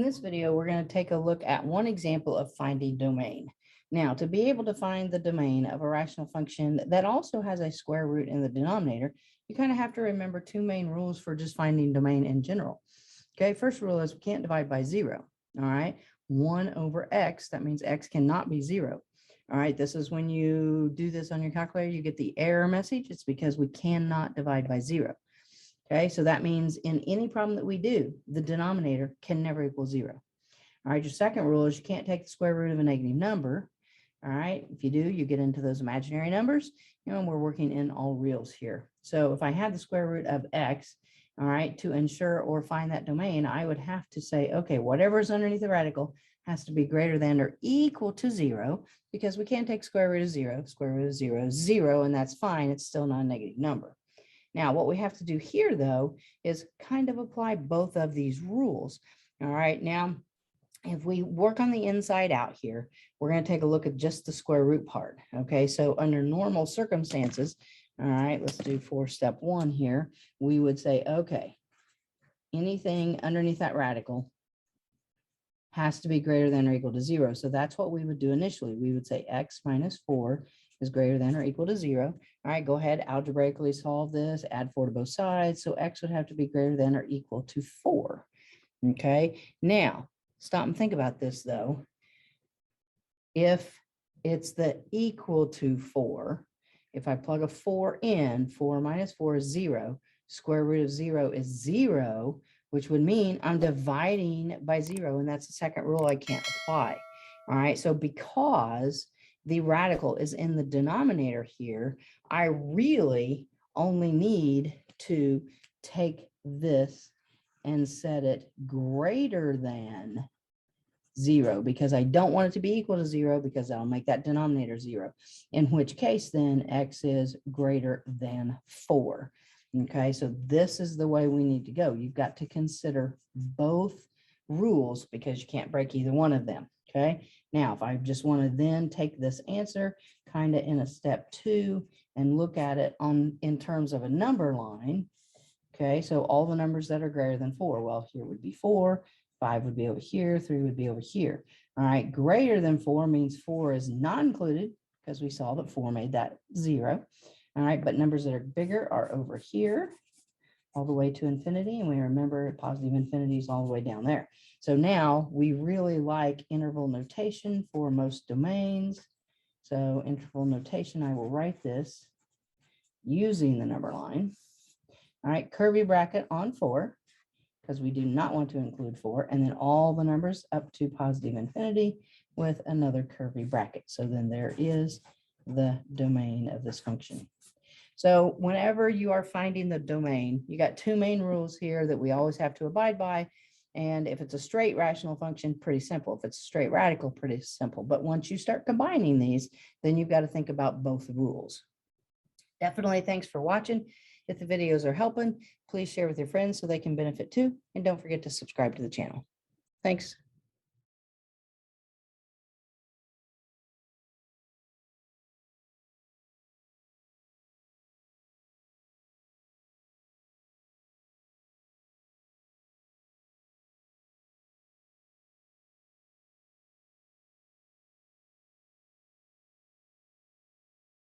this video, we're going to take a look at one example of finding domain. Now, to be able to find the domain of a rational function that also has a square root in the denominator, you kind of have to remember two main rules for just finding domain in general. Okay, first rule is we can't divide by 0. All right, 1 over x, that means x cannot be 0. All right, this is when you do this on your calculator, you get the error message. It's because we cannot divide by 0. Okay, so that means in any problem that we do, the denominator can never equal 0. All right, your second rule is you can't take the square root of a negative number. All right, if you do, you get into those imaginary numbers, and we're working in all reals here. So if I had the square root of x, all right, to ensure or find that domain, I would have to say, okay, whatever is underneath the radical has to be greater than or equal to 0, because we can't take square root of 0. Square root of 0 is 0, and that's fine. It's still not a negative number. Now, what we have to do here, though, is kind of apply both of these rules. All right, now, if we work on the inside out here, we're going to take a look at just the square root part. Okay, so under normal circumstances, all right, let's do for step 1 here. We would say, okay, anything underneath that radical has to be greater than or equal to 0. So that's what we would do initially. We would say x minus 4 is greater than or equal to 0. All right, go ahead, algebraically solve this, add 4 to both sides. So x would have to be greater than or equal to 4. Okay, now stop and think about this though. If it's the equal to 4, if I plug a 4 in, 4 minus 4 is 0. Square root of 0 is 0, which would mean I'm dividing by 0, and that's the second rule I can't apply. All right, so because the radical is in the denominator here, I really only need to take this and set it greater than 0, because I don't want it to be equal to 0, because I'll make that denominator 0, in which case then x is greater than 4. Okay, so this is the way we need to go. You've got to consider both rules because you can't break either one of them. Okay, now if I just want to then take this answer kind of in a step 2 and look at it in terms of a number line. Okay, so all the numbers that are greater than 4, well, here would be 4, 5 would be over here, 3 would be over here. All right, greater than 4 means 4 is not included because we saw that 4 made that 0. All right, but numbers that are bigger are over here all the way to infinity. And we remember positive infinity is all the way down there. So now we really like interval notation for most domains. So interval notation, I will write this using the number line. All right, curvy bracket on 4, because we do not want to include 4, and then all the numbers up to positive infinity with another curvy bracket. So then there is the domain of this function. So whenever you are finding the domain, you got two main rules here that we always have to abide by. And if it's a straight rational function, pretty simple. If it's a straight radical, pretty simple. But once you start combining these, then you've got to think about both rules. Definitely thanks for watching. If the videos are helping, please share with your friends so they can benefit too. And don't forget to subscribe to the channel. Thanks.